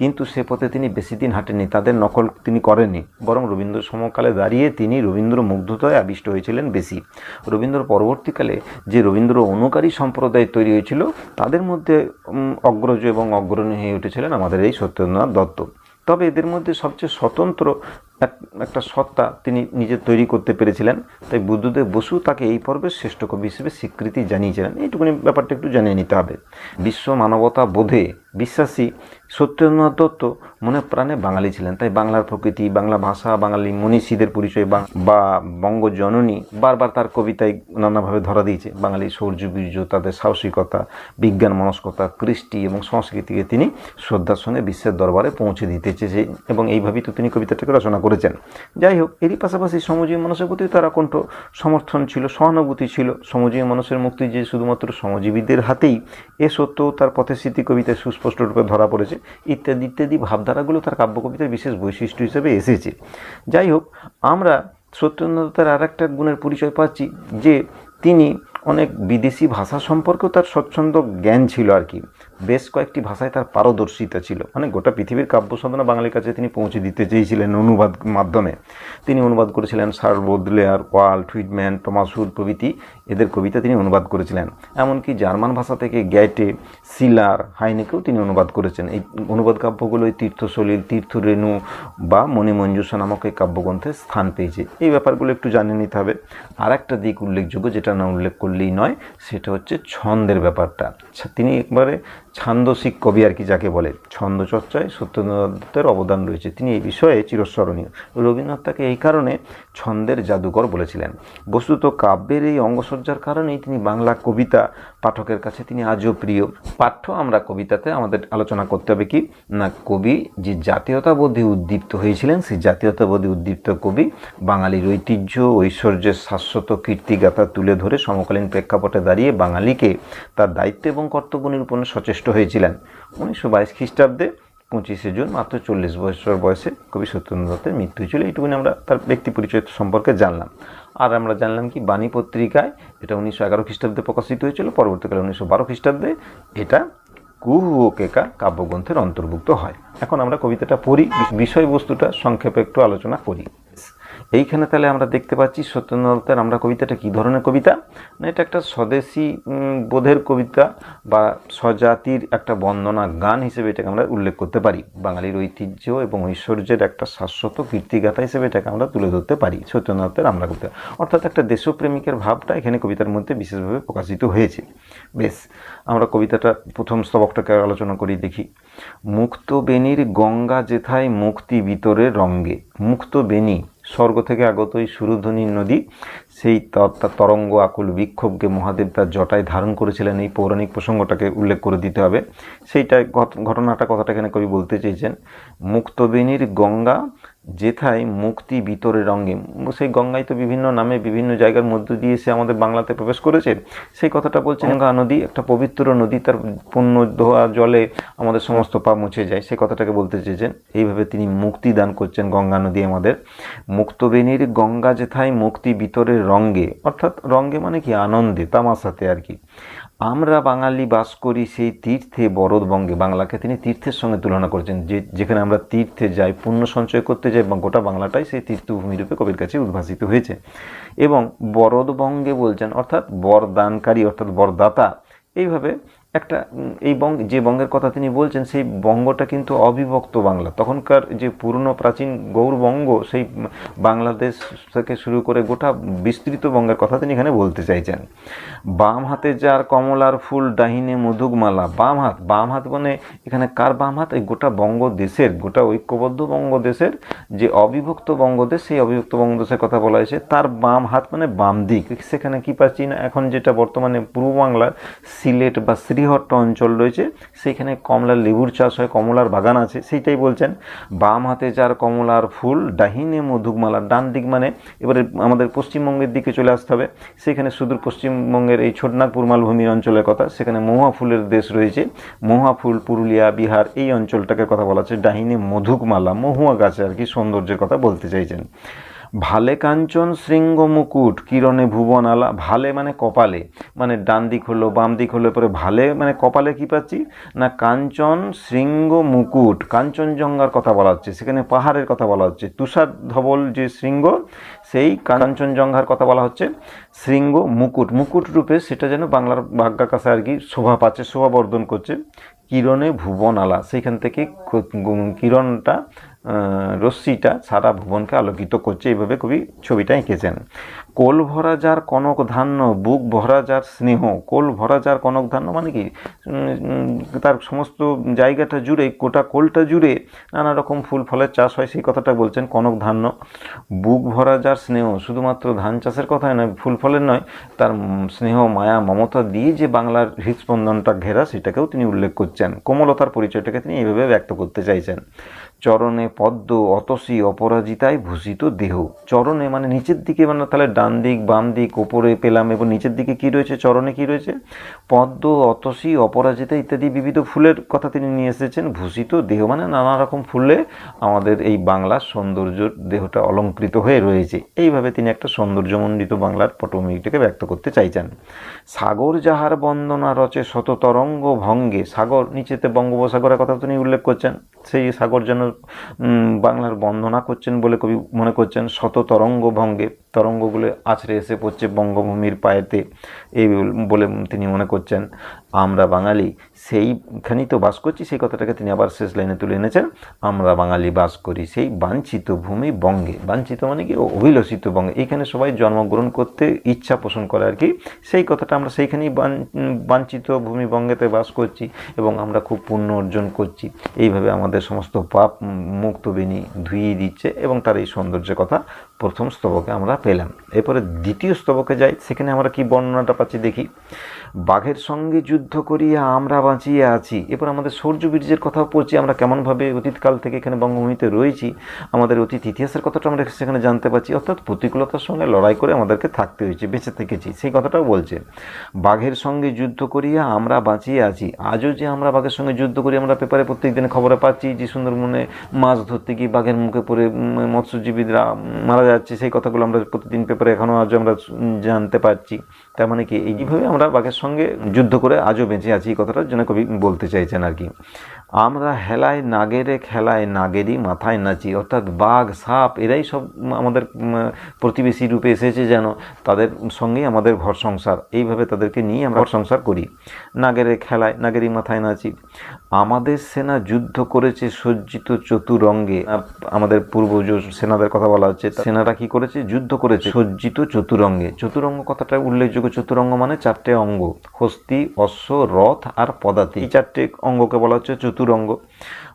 কিন্তু সে পথে তিনি বেশি দিন হাঁটেননি, তাদের নকল তিনি করেননি। বরং রবীন্দ্র সমকালে দাঁড়িয়ে তিনি রবীন্দ্র মুগ্ধতায় আবিষ্ট হয়েছিলেন বেশি। রবীন্দ্র পরবর্তীকালে যে রবীন্দ্র অনুকারী সম্প্রদায় তৈরি হয়েছিল তাদের মধ্যে অগ্রজ এবং অগ্রণী হয়ে উঠেছিলেন আমাদের এই সত্যেন্দ্রনাথ দত্ত। তবে এদের মধ্যে সবচেয়ে স্বতন্ত্র একটা সত্তা তিনি নিজে তৈরি করতে পেরেছিলেন। তাই বুদ্ধদেব বসু তাকে এই পর্বের শ্রেষ্ঠ কবি হিসেবে স্বীকৃতি জানিয়েছিলেন। এইটুকুনি ব্যাপারটা একটু জানিয়ে নিতে হবে। বিশ্ব মানবতা বোধে বিশ্বাসী সত্যেন্দ্রনাথ দত্ত মনে প্রাণে বাঙালি ছিলেন। তাই বাংলার প্রকৃতি, বাংলা ভাষা, বাঙালি মনীষীদের পরিচয় বা বঙ্গজননী বারবার তার কবিতায় নানাভাবে ধরা দিয়েছে। বাঙালি শৌর্যবীর্য, তাদের সাহসিকতা, বিজ্ঞান মনস্কতা, কৃষ্টি এবং সংস্কৃতিকে তিনি শ্রদ্ধার সঙ্গে বিশ্বের দরবারে পৌঁছে দিতে চেয়েছে এবং এইভাবেই তো তিনি কবিতাটাকে রচনা করেছেন। যাই হোক, এরই পাশাপাশি শ্রমজীবী মানুষের প্রতি তার আকণ্ঠ সমর্থন ছিল, সহানুভূতি ছিল। শ্রমজীবী মানুষের মুক্তি যে শুধুমাত্র শ্রমজীবীদের হাতেই, এ সত্ত্বেও তার পথের স্মৃতি কবিতায় সুস্পষ্ট রূপে ধরা পড়েছে। ইত্যাদি ইত্যাদি ভাবধারাগুলো তার কাব্য কবিতার বিশেষ বৈশিষ্ট্য হিসেবে এসেছে। যাই হোক, আমরা সত্যেন্দ্রনাথের আর একটা গুণের পরিচয় পাচ্ছি যে তিনি অনেক বিদেশি ভাষা সম্পর্কেও তার স্বচ্ছন্দ জ্ঞান ছিল আর কি। বেশ কয়েকটি ভাষায় তার পারদর্শিতা ছিল। মানে গোটা পৃথিবীর কাব্য সাধনা বাঙালির কাছে তিনি পৌঁছে দিতে চেয়েছিলেন অনুবাদ মাধ্যমে। তিনি অনুবাদ করেছিলেন Charles Baudelaire, Walt Whitman, Thomas hood প্রভৃতি এদের কবিতা তিনি অনুবাদ করেছিলেন। এমনকি জার্মান ভাষা থেকে গ্যাটে, সিলার, হাইনেকেও তিনি অনুবাদ করেছেন। এই অনুবাদ কাব্যগুলোই তীর্থসলিল, তীর্থরেণু বা মণিমঞ্জুষা নামক এই কাব্যগ্রন্থে স্থান পেয়েছে। এই ব্যাপারগুলো একটু জানিয়ে নিতে হবে। আর একটা দিক উল্লেখযোগ্য, যেটা না উল্লেখ করলেই নয়, সেটা হচ্ছে ছন্দের ব্যাপারটা। তিনি একবারে ছান্দসিক কবি আর কি যাকে বলে। ছন্দ চর্চায় সত্যেন্দ্রনাথ দত্তের অবদান রয়েছে। তিনি এই বিষয়ে চিরস্মরণীয়। রবীন্দ্রনাথ তাকে এই কারণে ছন্দের জাদুকর বলেছিলেন। বস্তুত কাব্যের এই অঙ্গসজ্জার কারণেই তিনি বাংলা কবিতা পাঠকের কাছে তিনি আজও প্রিয়। পাঠ্য আমরা কবিতাতে আমাদের আলোচনা করতে হবে কি না, কবি যে জাতীয়তাবোধে উদ্দীপ্ত হয়েছিলেন, সেই জাতীয়তাবোধে উদ্দীপ্ত কবি বাঙালির ঐতিহ্য ঐশ্বর্যের শাশ্বত কীর্তিগাথা তুলে ধরে সমকালীন প্রেক্ষাপটে দাঁড়িয়ে বাঙালিকে তার দায়িত্ব এবং কর্তব্য নিরূপণে সচেষ্ট হয়েছিলেন। 1922 খ্রিস্টাব্দে 25শে জুন মাত্র 40 বছর বয়সে কবি সত্যেন্দ্রনাথ দত্তের মৃত্যু হয়েছিল। এইটুকুনি আমরা তার ব্যক্তি পরিচয় সম্পর্কে জানলাম। আর আমরা জানলাম কি, বাণী পত্রিকায় এটা 1911 খ্রিস্টাব্দে প্রকাশিত হয়েছিল। পরবর্তীকালে 1912 খ্রিস্টাব্দে এটা কুহু ও কেকা কাব্যগ্রন্থের অন্তর্ভুক্ত হয়। এখন আমরা কবিতাটা পড়ি, বিষয়বস্তুটা সংক্ষেপে একটু আলোচনা করি। এইখানে তাহলে আমরা দেখতে পাচ্ছি সত্যেন্দ্রনাথের আমরা কবিতাটা কী ধরনের কবিতা না, এটা একটা স্বদেশী বোধের কবিতা বা স্বজাতির একটা বন্দনা গান হিসেবে এটাকে আমরা উল্লেখ করতে পারি। বাঙালির ঐতিহ্য এবং ঐশ্বর্যের একটা শাশ্বত কীর্তিগাথা হিসেবে এটাকে আমরা তুলে ধরতে পারি সত্যেন্দ্রনাথের আমরা কবিতা। অর্থাৎ একটা দেশপ্রেমিকের ভাবটা এখানে কবিতার মধ্যে বিশেষভাবে প্রকাশিত হয়েছে। বেশ, আমরা কবিতাটা প্রথম স্তবকটাকে আলোচনা করি, দেখি। মুক্ত বেণীর গঙ্গা যেথায় মুক্তি ভিতরে রঙ্গে। মুক্ত বেণী স্বর্গ থেকে আগত এই সুরধ্বনি নদী সেই তরঙ্গ আকুল বিক্ষোভকে মহাদেব তার জটায় ধারণ করেছিলেন, এই পৌরাণিক প্রসঙ্গটাকে উল্লেখ করে দিতে হবে। সেইটা ঘটনাটা কথাটা এখানে কবি বলতে চেয়েছেন। মুক্তবেণীর গঙ্গা যেথায় মুক্তি ভিতরে রঙ্গে, সেই গঙ্গাই তো বিভিন্ন নামে বিভিন্ন জায়গার মধ্য দিয়ে সে আমাদের বাংলাতে প্রবেশ করেছে, সেই কথাটা বলছেন। গঙ্গা নদী একটা পবিত্র নদী, তার পুণ্য ধোয়া জলে আমাদের সমস্ত পাপ মুছে যায়, সেই কথাটাকে বলতে চেয়েছেন। এইভাবে তিনি মুক্তি দান করছেন গঙ্গা নদী আমাদের। মুক্তবেণীর গঙ্গা যেথায় মুক্তি ভিতরে রঙ্গে, অর্থাৎ রঙ্গে মানে কি আনন্দে, তামাশাতে আর কি। আমরা বাঙালি বাস করি সেই তীর্থে বরদবঙ্গে, বাংলাকে তিনি তীর্থের সঙ্গে তুলনা করছেন, যেখানে আমরা তীর্থে যাই, পুণ্য সঞ্চয় করতে যাই, গোটা বাংলাটাই সেই তীর্থভূমি রূপে কবির কাছে উদ্ভাসিত হয়েছে। এবং বরদবঙ্গে বলছেন অর্থাৎ বরদানকারী, অর্থাৎ বরদাতা। এইভাবে একটা এই যে বঙ্গের কথা তিনি বলছেন, সেই বঙ্গটা কিন্তু অবিভক্ত বাংলা। তখনকার যে পুরনো প্রাচীন গৌরবঙ্গ, সেই বাংলাদেশ থেকে শুরু করে গোটা বিস্তৃত বঙ্গের কথা তিনি এখানে বলতে চাইছেন। বাম হাতে যার কমলার ফুল, ডাহিনে মধুকমালা। বাম হাত মানে এখানে কার বাম হাত? এই গোটা বঙ্গদেশের, গোটা ঐক্যবদ্ধ বঙ্গদেশের যে অবিভক্ত বঙ্গদেশ, সেই অবিভক্ত বঙ্গদেশের কথা বলা হয়েছে। তার বাম হাত মানে বাম দিক। সেখানে কি পাচ্ছি না, এখন যেটা বর্তমানে পূর্ব বাংলার সিলেট বা শ্রীহট্ট অঞ্চল রয়েছে, সেইখানে কমলার লেবুর চাষ হয়, কমলার বাগান আছে, সেইটাই বলছেন। বাম হাতে যার কমলার ফুল, ডাহিনে মধুকমালা। ডান দিক মানে এবারে আমাদের পশ্চিমবঙ্গের দিকে চলে আসতে হবে। সেখানে সুদূর পশ্চিমবঙ্গের এই ছোটনাগপুর মালভূমির অঞ্চলের কথা, সেখানে মহুয়া ফুলের দেশ রয়েছে। মহুয়া ফুল পুরুলিয়া, বিহার, এই অঞ্চলটাকে কথা বলা হচ্ছে। ডাহিনে মধুকমালা, মহুয়া গাছে আর কি সৌন্দর্যের কথা বলতে চাইছেন। ভালে কাঞ্চন শৃঙ্গ মুকুট, কিরণে ভুবন আলা। ভালে মানে কপালে, মানে ডান দিক হলো বাম দিক হলো, পরে ভালে মানে কপালে কি পাচ্ছি না, কাঞ্চন শৃঙ্গ মুকুট, কাঞ্চনজঙ্ঘার কথা বলা হচ্ছে, সেখানে পাহাড়ের কথা বলা হচ্ছে। তুষার ধবল যে শৃঙ্গ, সেই কাঞ্চনজঙ্ঘার কথা বলা হচ্ছে। শৃঙ্গ মুকুট, মুকুট রূপে সেটা যেন বাংলার ভাগ্যাকাশে আর কি শোভা পাচ্ছে, শোভা বর্ধন করছে। কিরণে ভুবন আলা, সেইখান থেকে কিরণটা, রশ্মিটা সারা ভুবনকে আলোকিত করছে। এইভাবে কবি ছবিটা এঁকেছেন। কোল ভরা যার কনক ধান্য, বুক ভরা যার স্নেহ। কোল ভরা যার কনক ধান্য মানে কি, তার সমস্ত জায়গাটা জুড়ে, গোটা কোলটা জুড়ে নানা রকম ফুল ফলের চাষ হয়, সেই কথাটা বলছেন কনক ধান্য। বুক ভরা যার স্নেহ, শুধুমাত্র ধান চাষের কথাই নয়, ফুল ফলের নয়, তার স্নেহ মায়া মমতা দিয়ে যে বাংলার হৃদস্পন্দনটা ঘেরা, সেটাকেও তিনি উল্লেখ করছেন। কোমলতার পরিচয়টাকে তিনি এইভাবে ব্যক্ত করতে চাইছেন। চরণে পদ্ম অতসী অপরাজিতায় ভূষিত দেহ। চরণে মানে নিচের দিকে, মানে তাহলে ডান দিক বাম দিক ওপরে পেলাম, এবং নিচের দিকে কি রয়েছে, চরণে কি রয়েছে, পদ্ম অতসী অপরাজিতা ইত্যাদি বিবিধ ফুলের কথা তিনি নিয়ে এসেছেন। ভূষিত দেহ মানে নানা রকম ফুলে আমাদের এই বাংলার সৌন্দর্য দেহটা অলঙ্কৃত হয়ে রয়েছে। এইভাবে তিনি একটা সৌন্দর্যমণ্ডিত বাংলার পটভূমিটাকে ব্যক্ত করতে চাইছেন। সাগর যাহার বন্দনা রচে শত তরঙ্গ ভঙ্গে। সাগর নিচেতে বঙ্গোপসাগরের কথা তিনি উল্লেখ করছেন, সেই সাগর যেন বাংলার বন্দনা করছেন বলে কবি মনে করছেন। শত তরঙ্গ ভঙ্গে, তরঙ্গগুলো আছড়ে এসে পড়ছে বঙ্গভূমির পায়েতে, এই বলে তিনি মনে করছেন। আমরা বাঙালি সেইখানেই তো বাস করছি, সেই কথাটাকে তিনি আবার শেষ লাইনে তুলে এনেছেন। আমরা বাঙালি বাস করি সেই বাঞ্ছিত ভূমি বঙ্গে। বাঞ্ছিত মানে কি, অভিলষিত বঙ্গে, এইখানে সবাই জন্মগ্রহণ করতে ইচ্ছা পোষণ করে আর কি, সেই কথাটা আমরা সেইখানেই বাঞ্ছিত ভূমি বঙ্গেতে বাস করছি এবং আমরা খুব পুণ্য অর্জন করছি। এইভাবে আমাদের সমস্ত পাপ মুক্তবেণী ধুইয়ে দিচ্ছে, এবং তার এই সৌন্দর্যের কথা প্রথম স্তবকে আমরা পেলাম। এরপরে দ্বিতীয় স্তবকে যাই, সেখানে আমরা কি বর্ণনাটা পাচ্ছি দেখি। বাঘের সঙ্গে যুদ্ধ করিয়া আমরা বাঁচিয়ে আছি। এরপর আমাদের শৌর্যবীর্যের কথাও পড়ছি, আমরা কেমনভাবে অতীতকাল থেকে এখানে বঙ্গভূমিতে রয়েছি, আমাদের অতীত ইতিহাসের কথাটা আমরা সেখানে জানতে পারছি। অর্থাৎ প্রতিকূলতার সঙ্গে লড়াই করে আমাদেরকে থাকতে হয়েছে, বেঁচে থেকেছি, সেই কথাটাও বলছে। বাঘের সঙ্গে যুদ্ধ করিয়া আমরা বাঁচিয়ে আছি। আজও যে আমরা বাঘের সঙ্গে যুদ্ধ করি, আমরা পেপারে প্রত্যেক দিনে খবরে পাচ্ছি যে সুন্দরবনে মাছ ধরতে গিয়ে বাঘের মুখে পড়ে মৎস্যজীবীরা মারা যাচ্ছে, সেই কথাগুলো আমরা প্রতিদিন পেপারে এখনও আজও আমরা জানতে পারছি। তার মানে কি, এইভাবে আমরা বাঘের সঙ্গে যুদ্ধ করে আজও বেঁচে আছি, এই কথাটার জন্য কবি বলতে চাইছেন আর কি। আমরা হেলায় নাগেরে খেলায় নাগেরই মাথায় নাচি। অর্থাৎ বাঘ সাপ এরাই সব আমাদের প্রতিবেশী রূপে এসেছে, যেন তাদের সঙ্গেই আমাদের ঘর সংসার, এইভাবে তাদেরকে নিয়ে আমরা ঘর সংসার করি। নাগেরে খেলায় নাগেরই মাথায় নাচি। আমাদের সেনা যুদ্ধ করেছে সজ্জিত চতুরঙ্গে। আমাদের পূর্বজ সেনাদের কথা বলা হচ্ছে, সেনারা কি করেছে, যুদ্ধ করেছে সজ্জিত চতুরঙ্গে। চতুরঙ্গ কথাটা উল্লেখযোগ্য। চতুরঙ্গ মানে চারটে অঙ্গ, হস্তি, অশ্ব, রথ আর পদাতি, এই চারটে অঙ্গকে বলা হচ্ছে চতুরঙ্গ।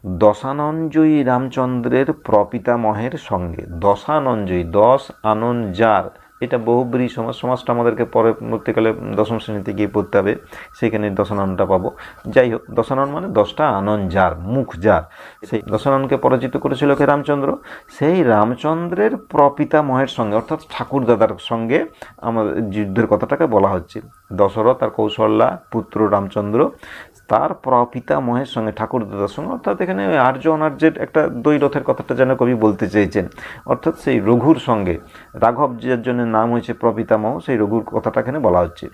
দশানঞ্জয়ী রামচন্দ্রের প্রপিতামহের সঙ্গে। দশানঞ্জয়ী, দশ আনন যার, এটা বহুব্রী সমাস। সমাজটা আমাদেরকে পরবর্তীকালে দশম শ্রেণীতে গিয়ে পড়তে হবে, সেখানে দশাননটা পাবো। যাই হোক, দশানন মানে 10টা আনন যার, মুখ যার। সেই দশাননকে পরাজিত করেছিল কে? রামচন্দ্র। সেই রামচন্দ্রের প্রপিতামহের সঙ্গে, অর্থাৎ ঠাকুরদাদার সঙ্গে আমাদের যুদ্ধের কথাটাকে বলা হচ্ছে। দশরথ আর কৌশল্যা পুত্র রামচন্দ্র তার প্রপিতামহের সঙ্গে, ঠাকুরদাদার সঙ্গে, অর্থাৎ এখানে আর্য অনার্যের একটা দ্বৈরথের কথাটা যেন কবি বলতে চেয়েছেন। অর্থাৎ সেই রঘুর সঙ্গে, রাঘব যার জন্য নাম হয়েছে প্রপিতামহ, সেই রঘুর কথাটা এখানে বলা হচ্ছে।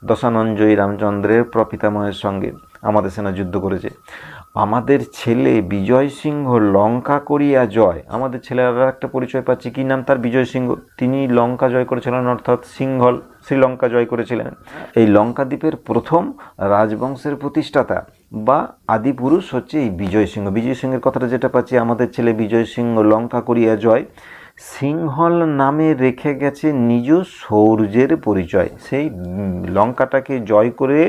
দশানঞ্জয়ী রামচন্দ্রের প্রপিতামহের সঙ্গে আমাদের সেনা যুদ্ধ করেছে। আমাদের ছেলে বিজয় সিংহ লঙ্কা করিয়া জয়। আমাদের ছেলেরা একটা পরিচয় পাচ্ছি, কী নাম তার? বিজয় সিংহ। তিনি লঙ্কা জয় করেছিলেন, অর্থাৎ সিংহল, শ্রীলঙ্কা জয় করেছিলেন। এই লঙ্কা দ্বীপের প্রথম রাজবংশের প্রতিষ্ঠাতা বা আদিপুরুষ হচ্ছে এই বিজয় সিংহ। বিজয় সিংহের কথাটা যেটা পাচ্ছি, আমাদের ছেলে বিজয় সিংহ লঙ্কা করিয়া জয়, সিংহল নামে রেখে গেছে নিজ শৌর্যের পরিচয়। সেই লঙ্কাটাকে জয় করে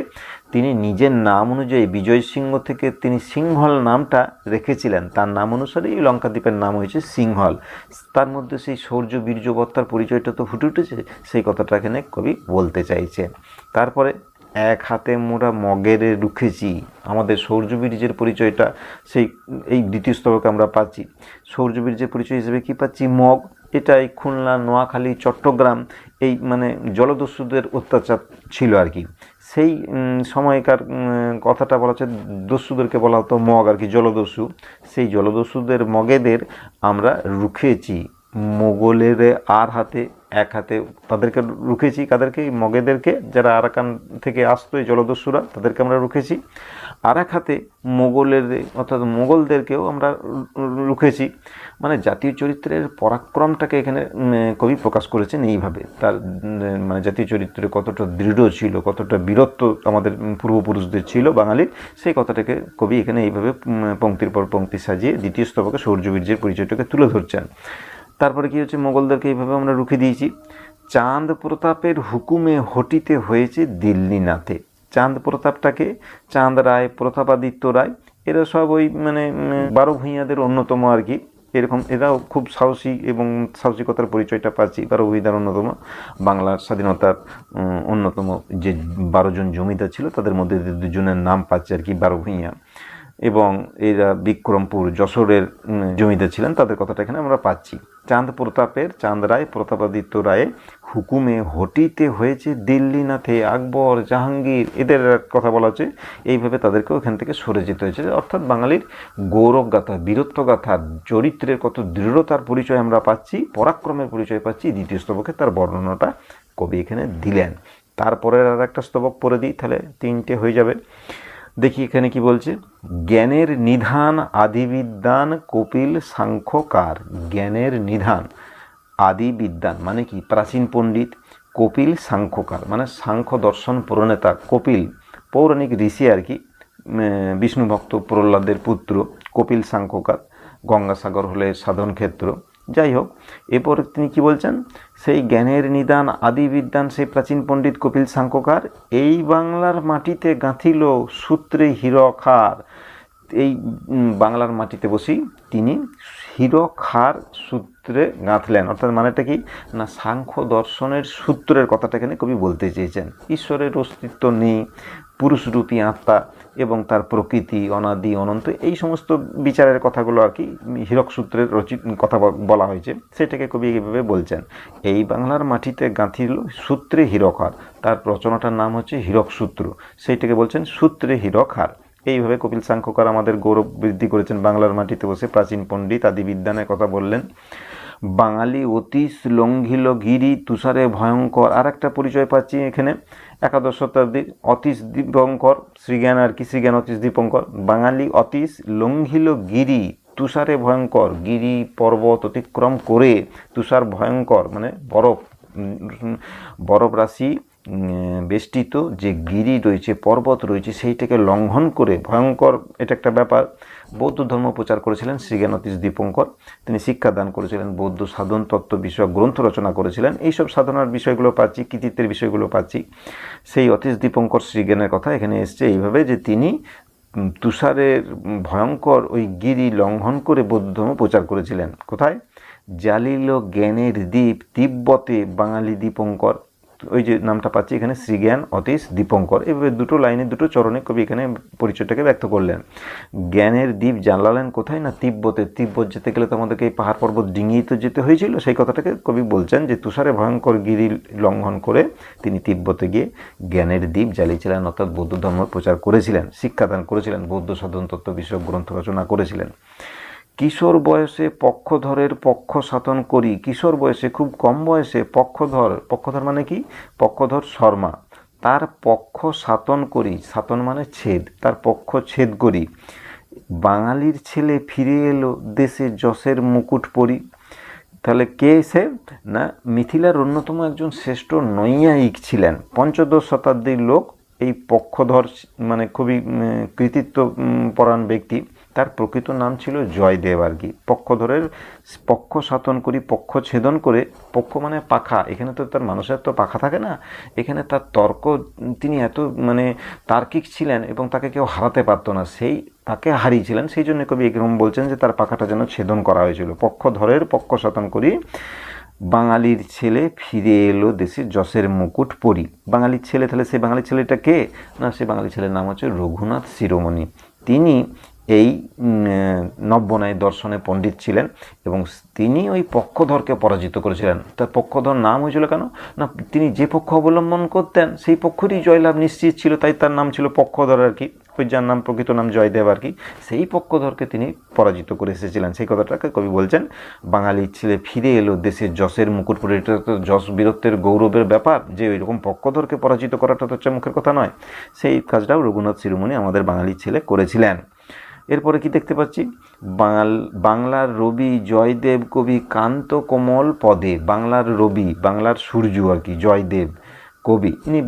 তিনি নিজের নাম অনুযায়ী বিজয় সিংহ থেকে তিনি সিংহল নামটা রেখেছিলেন। তার নাম অনুসারে এই লঙ্কা দ্বীপের নাম হয়েছে সিংহল। তার মধ্যে সেই শৌর্য বীর্যবত্তার পরিচয়টা তো ফুটে উঠেছে, সেই কথাটা এখানে কবি বলতে চাইছে। তারপরে এক হাতে মোড়া মগেরে রুখেছি। আমাদের শৌর্যবীর্যের পরিচয়টা সেই এই দ্বিতীয় স্তবকে আমরা পাচ্ছি। শৌর্যবীর্যের পরিচয় হিসেবে কি পাচ্ছি? মগ। এটা এই খুলনা, নোয়াখালী, চট্টগ্রাম এই মানে জলদস্যুদের অত্যাচার ছিল আর কি। সেই সময়কার কথাটা বলা হচ্ছে, দস্যুদেরকে বলা হতো মগ আর কি, জলদস্যু। সেই জলদস্যুদের মগেদের আমরা রুখেছি। মোগলের আর হাতে, এক হাতে তাদেরকে রুখেছি। কাদেরকে? মগেদেরকে, যারা আরাকান থেকে আসতো এই জলদস্যুরা, তাদেরকে আমরা রুখেছি। আর এক হাতে মোগলের, অর্থাৎ মোগলদেরকেও আমরা রুখেছি। মানে জাতীয় চরিত্রের পরাক্রমটাকে এখানে কবি প্রকাশ করেছেন এইভাবে। তার মানে জাতীয় চরিত্রে কতটা দৃঢ় ছিল, কতটা বীরত্ব আমাদের পূর্বপুরুষদের ছিল বাঙালির, সেই কথাটাকে কবি এখানে এইভাবে পংক্তির পর পংক্তি সাজিয়ে দ্বিতীয় স্তবকে শৌর্যবীর্যের পরিচয়টাকে তুলে ধরছেন। তারপরে কি হচ্ছে? মোগলদেরকে এইভাবে আমরা রুখে দিয়েছি। চাঁদ প্রতাপের হুকুমে হটিতে হয়েছে দিল্লীনাথে। চাঁদ প্রতাপটাকে, চাঁদ রায়, প্রতাপাদিত্য রায়, এরা সব ওই মানে 12 ভূঁইয়াদের অন্যতম আর কি। এরকম এরাও খুব সাহসী এবং সাহসিকতার পরিচয়টা পাচ্ছি। 12 ভূঁইয়াদের অন্যতম, বাংলার স্বাধীনতার অন্যতম যে 12 জন জমিদার ছিল তাদের মধ্যে 2 জনের নাম পাচ্ছি আর কি, 12 ভূঁইয়া। এবং এরা বিক্রমপুর, যশোরের জমিদার ছিলেন, তাদের কথাটা এখানে আমরা পাচ্ছি। চাঁদ প্রতাপের, চাঁদ রায়, প্রতাপাদিত্য রায়ে হুকুমে হটিতে হয়েছে দিল্লীনাথে। আকবর, জাহাঙ্গীর, এদের কথা বলা হচ্ছে। এইভাবে তাদেরকেও এখান থেকে সরে যেতে হয়েছে। অর্থাৎ বাঙালির গৌরবগাথা, বীরত্বগাথা, চরিত্রের কত দৃঢ়তার পরিচয় আমরা পাচ্ছি, পরাক্রমের পরিচয় পাচ্ছি। দ্বিতীয় স্তবকে তার বর্ণনাটা কবি এখানে দিলেন। তারপরের আর একটা স্তবক পড়ে দিই, তাহলে 3টে হয়ে যাবে। দেখি এখানে কি বলছে। জ্ঞানের নিধান আদিবিদ্যান কপিল সাংখ্যকার। জ্ঞানের নিধান, আদিবিদ্যান মানে কি? প্রাচীন পণ্ডিত। কপিল সাংখ্যকার মানে সাংখ্য দর্শন প্রণেতা। কপিল পৌরাণিক ঋষি আর কি, বিষ্ণু ভক্ত প্রহ্লাদের পুত্র কপিল সাংখ্যকার। গঙ্গাসাগর হলে সাধন ক্ষেত্র। যাই হোক, এরপর তিনি কি বলছেন? সেই জ্ঞানের নিদান আদিবিদ্যান সেই প্রাচীন পণ্ডিত কপিল সাংখ্যকার এই বাংলার মাটিতে গাঁথিল সূত্রে হীরখার। এই বাংলার মাটিতে বসেই তিনি হীরখার সূত্রে গাঁথলেন। অর্থাৎ মানেটা কি না, সাংখ্য দর্শনের সূত্রের কথাটা এখানে কবি বলতে চেয়েছেন। ঈশ্বরের অস্তিত্ব নেই, পুরুষরূপী আত্মা এবং তার প্রকৃতি অনাদি অনন্ত, এই সমস্ত বিচারের কথাগুলো আর কি হীরক সূত্রের কথা বলা হয়েছে। সেটাকে কবি এইভাবে বলছেন, এই বাংলার মাটিতে গাঁথিল সূত্রে হীরকহার। তার রচনাটার নাম হচ্ছে হীরক সূত্র, সেইটাকে বলছেন সূত্রে হীরকহার। এইভাবে কপিল সাংখ্যকার আমাদের গৌরব বৃদ্ধি করেছেন। বাংলার মাটিতে বসে প্রাচীন পণ্ডিত, আদিবিদ্যানের কথা বললেন। বাঙালি অতীশ লঙ্ঘিল গিরি তুষারে ভয়ঙ্কর। আর একটা পরিচয় পাচ্ছি এখানে, 11 শতাব্দীর অতীশ দীপঙ্কর, শ্রীজ্ঞান আর কি, শ্রীজ্ঞান অতীশ দীপঙ্কর। বাঙালি অতীশ লঙ্ঘিল গিরি তুষারে ভয়ঙ্কর। গিরি পর্বত অতিক্রম করে, তুষার ভয়ঙ্কর মানে বরফ রাশি বেষ্টিত যে গিরি রয়েছে, পর্বত রয়েছে, সেইটাকে লঙ্ঘন করে, ভয়ঙ্কর এটা একটা ব্যাপার। বৌদ্ধ ধর্ম প্রচার করেছিলেন শ্রীজ্ঞান অতীশ দীপঙ্কর। তিনি শিক্ষাদান করেছিলেন, বৌদ্ধ সাধন তত্ত্ব বিষয়ক গ্রন্থ রচনা করেছিলেন। এইসব সাধনার বিষয়গুলো পাচ্ছি, কৃতিত্বের বিষয়গুলো পাচ্ছি। সেই অতীশ দীপঙ্কর শ্রীজ্ঞানের কথা এখানে এসছে এইভাবে যে তিনি তুষারের ভয়ঙ্কর ওই গিরি লঙ্ঘন করে বৌদ্ধ ধর্ম প্রচার করেছিলেন। কোথায়? জালিল জ্ঞানের দ্বীপ তিব্বতে বাঙালি দীপঙ্কর, ওই যে নামটা পাচ্ছি এখানে, শ্রীজ্ঞান অতীশ দীপঙ্কর, এভাবে দুটো লাইনে দুটো চরণে কবি এখানে পরিচয়টাকে ব্যক্ত করলেন। জ্ঞানের দ্বীপ জ্বালালেন কোথায়? না তিব্বতে। তিব্বত যেতে গেলে তো আমাদেরকে এই পাহাড় পর্বত ডিঙিয়ে তো যেতে হয়েছিল, সেই কথাটাকে কবি বলছেন যে তুষারে ভয়ঙ্কর গিরি লঙ্ঘন করে তিনি তিব্বতে গিয়ে জ্ঞানের দ্বীপ জ্বালিয়েছিলেন, অর্থাৎ বৌদ্ধ ধর্ম প্রচার করেছিলেন, শিক্ষাদান করেছিলেন, বৌদ্ধ সাধন তত্ত্ব বিষয়ক গ্রন্থ রচনা করেছিলেন। কিশোর বয়সে পক্ষধরের পক্ষ সাধন করি, কিশোর বয়সে খুব কম বয়সে পক্ষধর মানে কি? পক্ষধর শর্মা, তার পক্ষ সাতন করি, সাতন মানে ছেদ, তার পক্ষ ছেদ করি। বাঙালির ছেলে ফিরে এলো দেশে যশের মুকুট পরি। তাহলে কে সে? না মিথিলার অন্যতম একজন শ্রেষ্ঠ নৈয়ায়িক ছিলেন, পঞ্চদশ শতাব্দীর লোক, এই পক্ষধর মানে খুবই কৃতিত্ব পরায়ণ ব্যক্তি। তার প্রকৃত নাম ছিল জয়দেব আর কি। পক্ষধরের পক্ষ সাধন করি, পক্ষ ছেদন করে, পক্ষ মানে পাখা, এখানে তো তার মানুষের তো পাখা থাকে না, এখানে তার তর্ক, তিনি এত মানে তার্কিক ছিলেন এবং তাকে কেউ হারাতে পারতো না, সেই তাকে হারিয়েছিলেন, সেই জন্য কবি এরকম বলছেন যে তার পাখাটা যেন ছেদন করা হয়েছিল। পক্ষধরের পক্ষ সাধন করি, বাঙালির ছেলে ফিরে এলো দেশে যশের মুকুট পরি। বাঙালির ছেলে, তাহলে সেই বাঙালির ছেলেটা কে? না সেই বাঙালির ছেলের নাম হচ্ছে রঘুনাথ শিরোমণি। তিনি এই নব্যনয় দর্শনে পণ্ডিত ছিলেন এবং তিনি ওই পক্ষধরকে পরাজিত করেছিলেন। তার পক্ষধর নাম হয়েছিল কেন? না তিনি যে পক্ষ অবলম্বন করতেন সেই পক্ষেরই জয়লাভ নিশ্চিত ছিল, তাই তার নাম ছিল পক্ষধর আর কি, ওই যার নাম প্রকৃত নাম জয়দেব আর কি, সেই পক্ষধরকে তিনি পরাজিত করে এসেছিলেন। সেই কথাটাকে কবি বলছেন বাঙালির ছেলে ফিরে এলো দেশের যশের মুকুট পরে। এটা তো যশ বীরত্বের গৌরবের ব্যাপার যে ওইরকম পক্ষধরকে পরাজিত করাটা তো মুখের কথা নয়। সেই কাজটাও রঘুনাথ শিরোমণি আমাদের বাঙালির ছেলে করেছিলেন। এরপরে কি দেখতে পাচ্ছি? বাংলার রবি জয়দেব কবি কান্ত কোমল পদে, বাংলার রবি, বাংলার সূর্য আর কি, জয়দেব কবি, ইনি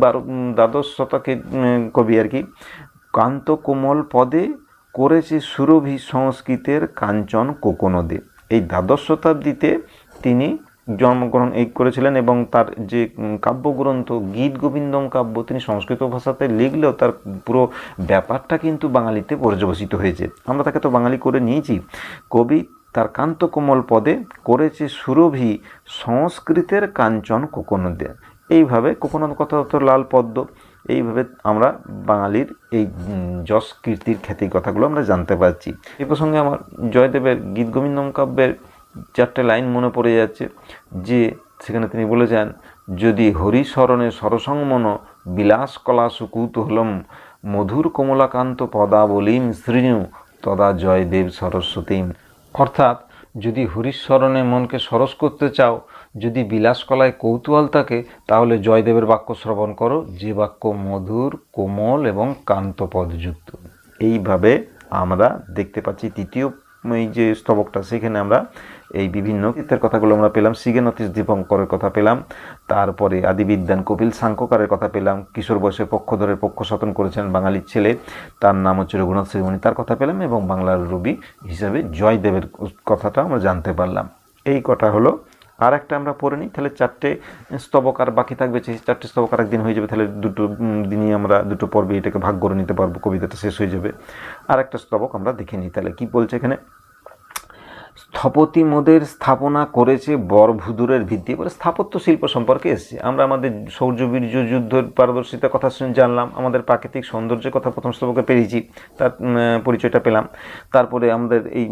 12 শতকের কবি আর কি। কান্ত কোমল পদে করেছে সুরভি সংস্কৃতের কাঞ্চন কোকোনদে। এই 12 শতাব্দীতে তিনি জন্মগ্রহণ করেছিলেন এবং তার যে কাব্যগ্রন্থ গীত গোবিন্দম কাব্য তিনি সংস্কৃত ভাষাতে লিখলেও তার পুরো ব্যাপারটা কিন্তু বাঙালিতে পর্যবসিত হয়েছে। আমরা তাকে তো বাঙালি করে নিয়েছি। কবি তার কান্ত কোমল পদে করেছে সুরভি সংস্কৃতের কাঞ্চন কোকোনদে। এইভাবে কোকোনদ কথা হতো লাল পদ্ম। এইভাবে আমরা বাঙালির এই যশ কীর্তির খ্যাতির কথাগুলো আমরা জানতে পারছি। এই প্রসঙ্গে আমার জয়দেবের গীত গোবিন্দম কাব্যের 4টে লাইন মনে পড়ে যাচ্ছে, যে সেখানে তিনি বলেছেন, যদি হরিশরণে সরসংমন বিলাস কলাসু কৌতূহলম মধুর কমলাকান্ত পদাবলীম শ্রীণু তদা জয়দেব সরস্বতীম। অর্থাৎ যদি হরিশরণে মনকে সরস করতে চাও, যদি বিলাসকলায় কৌতূহল থাকে, তাহলে জয়দেবের বাক্য শ্রবণ করো, যে বাক্য মধুর কোমল এবং কান্তপদযুক্ত। এইভাবে আমরা দেখতে পাচ্ছি তৃতীয় এই যে স্তবকটা, সেখানে আমরা এই বিভিন্ন কীর্তের কথাগুলো আমরা পেলাম। শ্রীজ্ঞান অতীশ দীপঙ্করের কথা পেলাম, তারপরে আদিবিদ্যান কপিল সাংখ্যকারের কথা পেলাম, কিশোর বয়সে পক্ষধরের পক্ষ সাধন করেছেন বাঙালির ছেলে, তার নাম হচ্ছে রঘুনাথ শিরোমণি, তার কথা পেলাম, এবং বাংলার রবি হিসাবে জয়দেবের কথাটা আমরা জানতে পারলাম। এই কটা হলো। আর একটা আমরা পড়ে নিই, তাহলে 4টে স্তবক আর বাকি থাকবে। সেই 4টে স্তবক আর একদিন হয়ে যাবে, তাহলে দুটো দিনই আমরা দুটো পর্বে এটাকে ভাগ করে নিতে পারবো, কবিতাটা শেষ হয়ে যাবে। আর একটা স্তবক আমরা দেখে নিই, তাহলে কি বলছে এখানে? স্থপতি মোদের স্থাপনা করেছে বরভুদুরের ভিত্তি। বলে স্থাপত্য শিল্প সম্পর্কে এসছে। আমরা আমাদের শৌর্য বীর্য যুদ্ধের পারদর্শিতার কথা জানলাম, আমাদের প্রাকৃতিক সৌন্দর্যের কথা প্রথম স্তবকে পেয়েছি, তার পরিচয়টা পেলাম। তারপরে আমাদের এই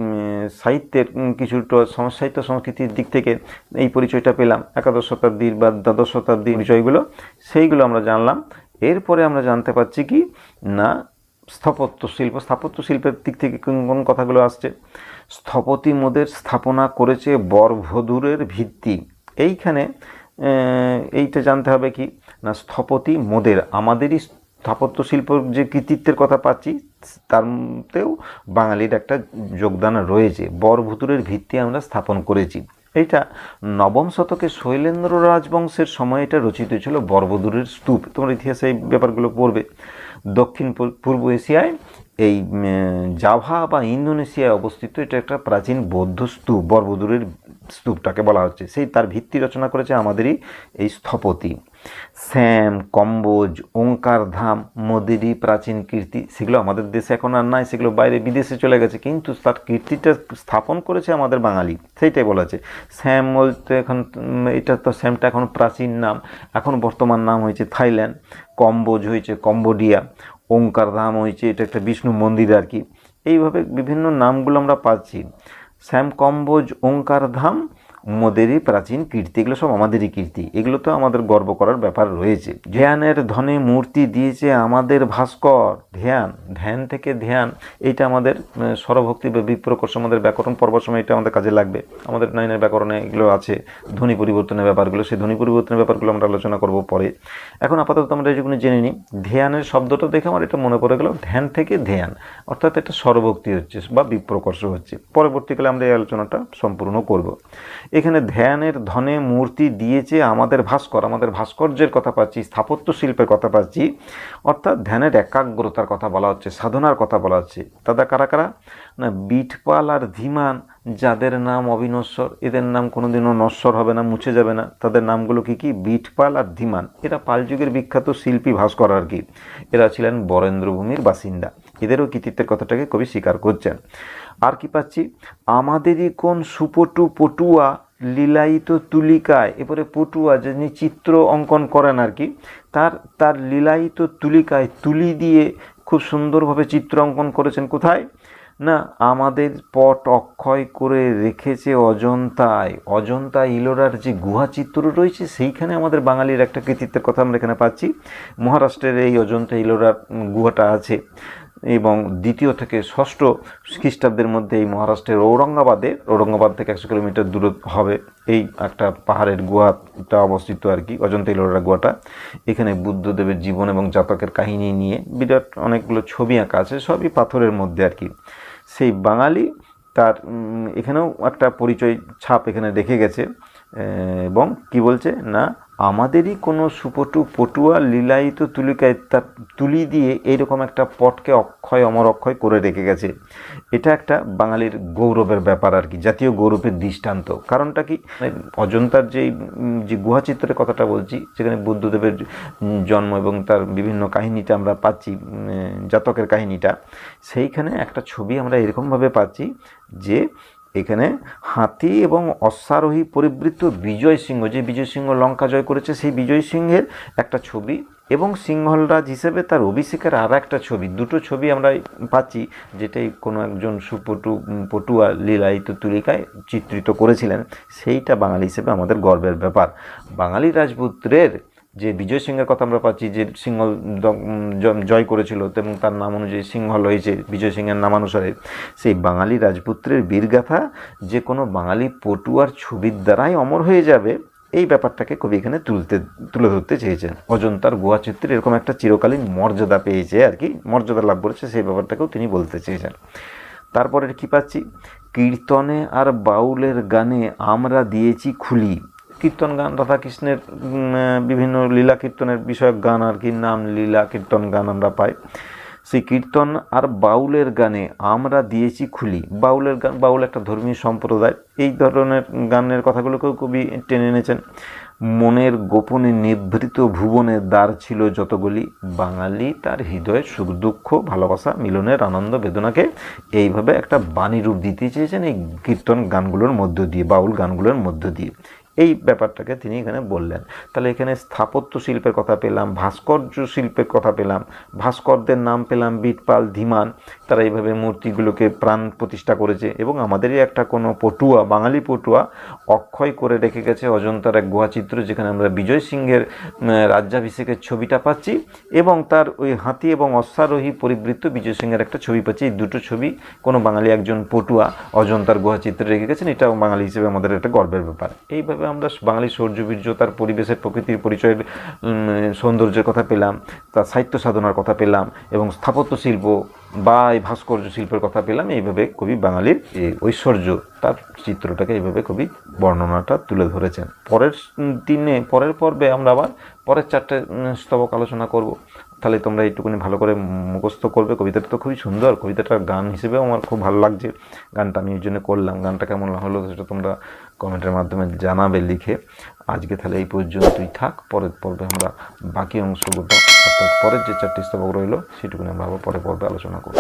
সাহিত্যের কিছুটা সাহিত্য সংস্কৃতির দিক থেকে এই পরিচয়টা পেলাম, 11 শতাব্দীর বা 12 শতাব্দীর বিষয়গুলো, সেইগুলো আমরা জানলাম। এরপরে আমরা জানতে পারছি কি না স্থাপত্য শিল্পের দিক থেকে কোন কথাগুলো আসছে। স্থপতি মোদের স্থাপনা করেছে বরভদুরের ভিত্তি। এইখানে এইটা জানতে হবে কি না স্থপতি মোদের, আমাদেরই স্থাপত্য শিল্পর যে কৃতিত্বের কথা পাচ্ছি তারতেও বাঙালির একটা যোগদান রয়েছে। বরভদুরের ভিত্তি আমরা স্থাপন করেছি। এইটা 9ম শতকে শৈলেন্দ্র রাজবংশের সময় এটা রচিত হয়েছিল, বরভদুরের স্তূপ। তোমরা ইতিহাসে এই ব্যাপারগুলো পড়বে। দক্ষিণ পূর্ব এশিয়ায় এই জাভা বা ইন্দোনেশিয়ায় অবস্থিত এটা একটা প্রাচীন বৌদ্ধ স্তূপ, বরভদুরের স্তূপটাকে বলা হচ্ছে। সেই তার ভিত্তি রচনা করেছে আমাদেরই এই স্থপতি। শ্যাম, কম্বোজ, ওঙ্কার ধাম, মোদেরই প্রাচীন কীর্তি, সেগুলো আমাদের দেশে এখন আর নাই, সেগুলো বাইরে বিদেশে চলে গেছে, কিন্তু তার কীর্তিটা স্থাপন করেছে আমাদের বাঙালি, সেইটাই বলা আছে। শ্যাম বলতে এখন এটা তো শ্যামটা এখন প্রাচীন নাম, এখন বর্তমান নাম হয়েছে থাইল্যান্ড। কম্বোজ হয়েছে কম্বোডিয়া। ওঙ্কার ধাম হয়েছে এটা একটা বিষ্ণু মন্দির আর কি। এইভাবে বিভিন্ন নামগুলো আমরা পাচ্ছি। শ্যাম, কম্বোজ, ওঙ্কার ধাম, মোদেরই প্রাচীন কীর্তি, এগুলো সব আমাদেরই কীর্তি, এগুলো তো আমাদের গর্ব করার ব্যাপার রয়েছে। ধ্যানের ধনে মূর্তি দিয়েছে আমাদের ভাস্কর। ধ্যান থেকে ধ্যান, এইটা আমাদের স্বরভক্তি বা বিপ্রকর্ষ, আমাদের ব্যাকরণ পড়বার সময় এটা আমাদের কাজে লাগবে। আমাদের নাইনের ব্যাকরণে এগুলো আছে, ধ্বনি পরিবর্তনের ব্যাপারগুলো, সেই ধ্বনি পরিবর্তনের ব্যাপারগুলো আমরা আলোচনা করব পরে। এখন আপাতত আমরা এইটুকুনি জেনে নিই। ধ্যানের শব্দটা দেখে আমার এটা মনে পড়ে গেল, ধ্যান থেকে ধ্যান, অর্থাৎ এটা স্বরভক্তি হচ্ছে বা বিপ্রকর্ষ হচ্ছে। পরবর্তীকালে আমরা এই আলোচনাটা সম্পূর্ণ করব। এখানে ধ্যানের ধনে মূর্তি দিয়েছে আমাদের ভাস্কর, আমাদের ভাস্কর্যের কথা পাচ্ছি, স্থাপত্য শিল্পের কথা পাচ্ছি, অর্থাৎ ধ্যানের একাগ্রতার কথা বলা হচ্ছে, সাধনার কথা বলা হচ্ছে। দাদা কারা কারা? না, বিটপাল আর ধীমান, যাদের নাম অবিনশ্বর, এদের নাম কোনোদিনও নশ্বর হবে না, মুছে যাবে না। তাদের নামগুলো কি কি? বিটপাল আর ধীমান। এরা পাল যুগের বিখ্যাত শিল্পী ভাস্কর আর কি। এরা ছিলেন বরেন্দ্রভূমির বাসিন্দা। এদেরও কৃতিত্বের কথাটাকে কবি স্বীকার করছেন। আর কি পাচ্ছি? আমাদেরই কোন সুপটু পটুয়া লীলায়িত তুলিকায়, এরপরে পটুয়া যিনি চিত্র অঙ্কন করেন আর কি, তার লীলায়িত তুলিকায় তুলি দিয়ে খুব সুন্দরভাবে চিত্র অঙ্কন করেছেন। কোথায়? না, আমাদের পট অক্ষয় করে রেখেছে অজন্তায়। অজন্তা ইলোরার যে গুহা চিত্র রয়েছে, সেইখানে আমাদের বাঙালির একটা কৃতিত্বের কথা আমরা এখানে পাচ্ছি। মহারাষ্ট্রের এই অজন্তা ইলোরার গুহাটা আছে, এবং দ্বিতীয় থেকে ষষ্ঠ খ্রিস্টাব্দের মধ্যে এই মহারাষ্ট্রের ঔরঙ্গাবাদ থেকে 100 কিলোমিটার দূর হবে এই একটা পাহাড়ের গুহাটা অবস্থিত আর কি, অজন্তা ইলোরা গুহাটা। এখানে বুদ্ধদেবের জীবন এবং জাতকের কাহিনী নিয়ে বিরাট অনেকগুলো ছবি আঁকা আছে, সবই পাথরের মধ্যে আর কি। সেই বাঙালি তার এখানেও একটা পরিচয় ছাপ এখানে রেখে গেছে। এবং কি বলছে? না, আমাদেরই কোনো সুপটু পটুয়া লীলায়িত তুলিকায় তার তুলি দিয়ে এইরকম একটা পটকে অমর অক্ষয় করে রেখে গেছে। এটা একটা বাঙালির গৌরবের ব্যাপার আর কি, জাতীয় গৌরবের দৃষ্টান্ত। কারণটা কি? অজন্তার যে গুহাচিত্রের কথাটা বলছি, সেখানে বুদ্ধদেবের জন্ম এবং তার বিভিন্ন কাহিনীটা আমরা পাচ্ছি, জাতকের কাহিনীটা, সেইখানে একটা ছবি আমরা এরকমভাবে পাচ্ছি যে এখানে হাতি এবং অশ্বারোহী পরিবৃত্ত বিজয় সিংহ, যে বিজয় সিংহ লঙ্কা জয় করেছে, সেই বিজয় সিংহের একটা ছবি, এবং সিংহলরাজ হিসেবে তার অভিষেকের আর একটা ছবি, দুটো ছবি আমরা পাচ্ছি, যেটাই কোনো একজন পটুয়া লীলায়িত তুলিকায় চিত্রিত করেছিলেন। সেইটা বাঙালি হিসেবে আমাদের গর্বের ব্যাপার। বাঙালি রাজপুত্রের যে বিজয় সিংহের কথা আমরা পাচ্ছি, যে সিংহল জয় করেছিল এবং তার নাম অনুযায়ী সিংহল হয়েছে বিজয় সিংহের নামানুসারে, সেই বাঙালি রাজপুত্রের বীরগাথা যে কোনো বাঙালি পটুয়ার ছবির দ্বারাই অমর হয়ে যাবে, এই ব্যাপারটাকে কবি এখানে তুলে ধরতে চেয়েছেন। অজন্তার গুহাচিত্রের এরকম একটা চিরকালীন মর্যাদা পেয়েছে আর কি, মর্যাদা লাভ করেছে, সেই ব্যাপারটাকেও তিনি বলতে চেয়েছেন। তারপরে কি পাচ্ছি? কীর্তনে আর বাউলের গানে আমরা দিয়েছি খুলি। কীর্তন গান, রাধাকৃষ্ণের বিভিন্ন লীলা কীর্তনের বিষয়ক গান আর কি, নাম লীলা কীর্তন গান আমরা পাই। সেই কীর্তন আর বাউলের গানে আমরা দিয়েছি খুলি। বাউলের গান, বাউল একটা ধর্মীয় সম্প্রদায়, এই ধরনের গানের কথাগুলোকেও কবি টেনে এনেছেন। মনের গোপনে নিভৃত ভুবনের দ্বার ছিল যতগুলি, বাঙালি তার হৃদয়ের সুখ দুঃখ ভালোবাসা মিলনের আনন্দ বেদনাকে এইভাবে একটা বাণী রূপ দিতে চেয়েছেন এই কীর্তন গানগুলোর মধ্য দিয়ে, বাউল গানগুলোর মধ্য দিয়ে। এই ব্যাপারটাকে তিনি এখানে বললেন। তাহলে এখানে স্থাপত্য শিল্পের কথা পেলাম, ভাস্কর্য শিল্পের কথা পেলাম, ভাস্করদের নাম পেলাম বিটপাল, ধীমান, তারা এইভাবে মূর্তিগুলোকে প্রাণ প্রতিষ্ঠা করেছে, এবং আমাদেরই একটা কোনো পটুয়া, বাঙালি পটুয়া অক্ষয় করে রেখে গেছে অজন্তার এক গুহাচিত্র, যেখানে আমরা বিজয় সিংহের রাজ্যাভিষেকের ছবিটা পাচ্ছি, এবং তার ওই হাতি এবং অশ্বারোহী পরিবৃত্ত বিজয় সিংহের একটা ছবি পাচ্ছি। এই দুটো ছবি কোনো বাঙালি একজন পটুয়া অজন্তার গুহাচিত্রে রেখে গেছেন, এটাও বাঙালি হিসেবে আমাদের একটা গর্বের ব্যাপার। এইভাবে আমরা বাঙালি শৌর্যবীর্য, তার পরিবেশের প্রকৃতির পরিচয়ের সৌন্দর্যের কথা পেলাম, তার সাহিত্য সাধনার কথা পেলাম, এবং স্থাপত্য শিল্প বা এই ভাস্কর্য শিল্পের কথা পেলাম। এইভাবে কবি বাঙালির ঐশ্বর্য, তার চিত্রটাকে এইভাবে কবি বর্ণনাটা তুলে ধরেছেন। পরের পর্বে আমরা আবার পরের 4টে স্তবক আলোচনা করব। তাহলে তোমরা এইটুকুনি ভালো করে মুখস্থ করবে। কবিতাটা তো খুবই সুন্দর, কবিতাটার গান হিসেবেও আমার খুব ভালো লাগছে গানটা, আমি এই জন্য করলাম। গানটা কেমন হলো সেটা তোমরা কমেন্টের মাধ্যমে জানাবে লিখে। আজকে তাহলে এই পর্যন্তই থাক, পরের পর্বে আমরা বাকি অংশগুলো অর্থাৎ পরের যে 4টি স্তবক রইল সেটুকুনি আমরা আবার পরের পর্বে আলোচনা করব।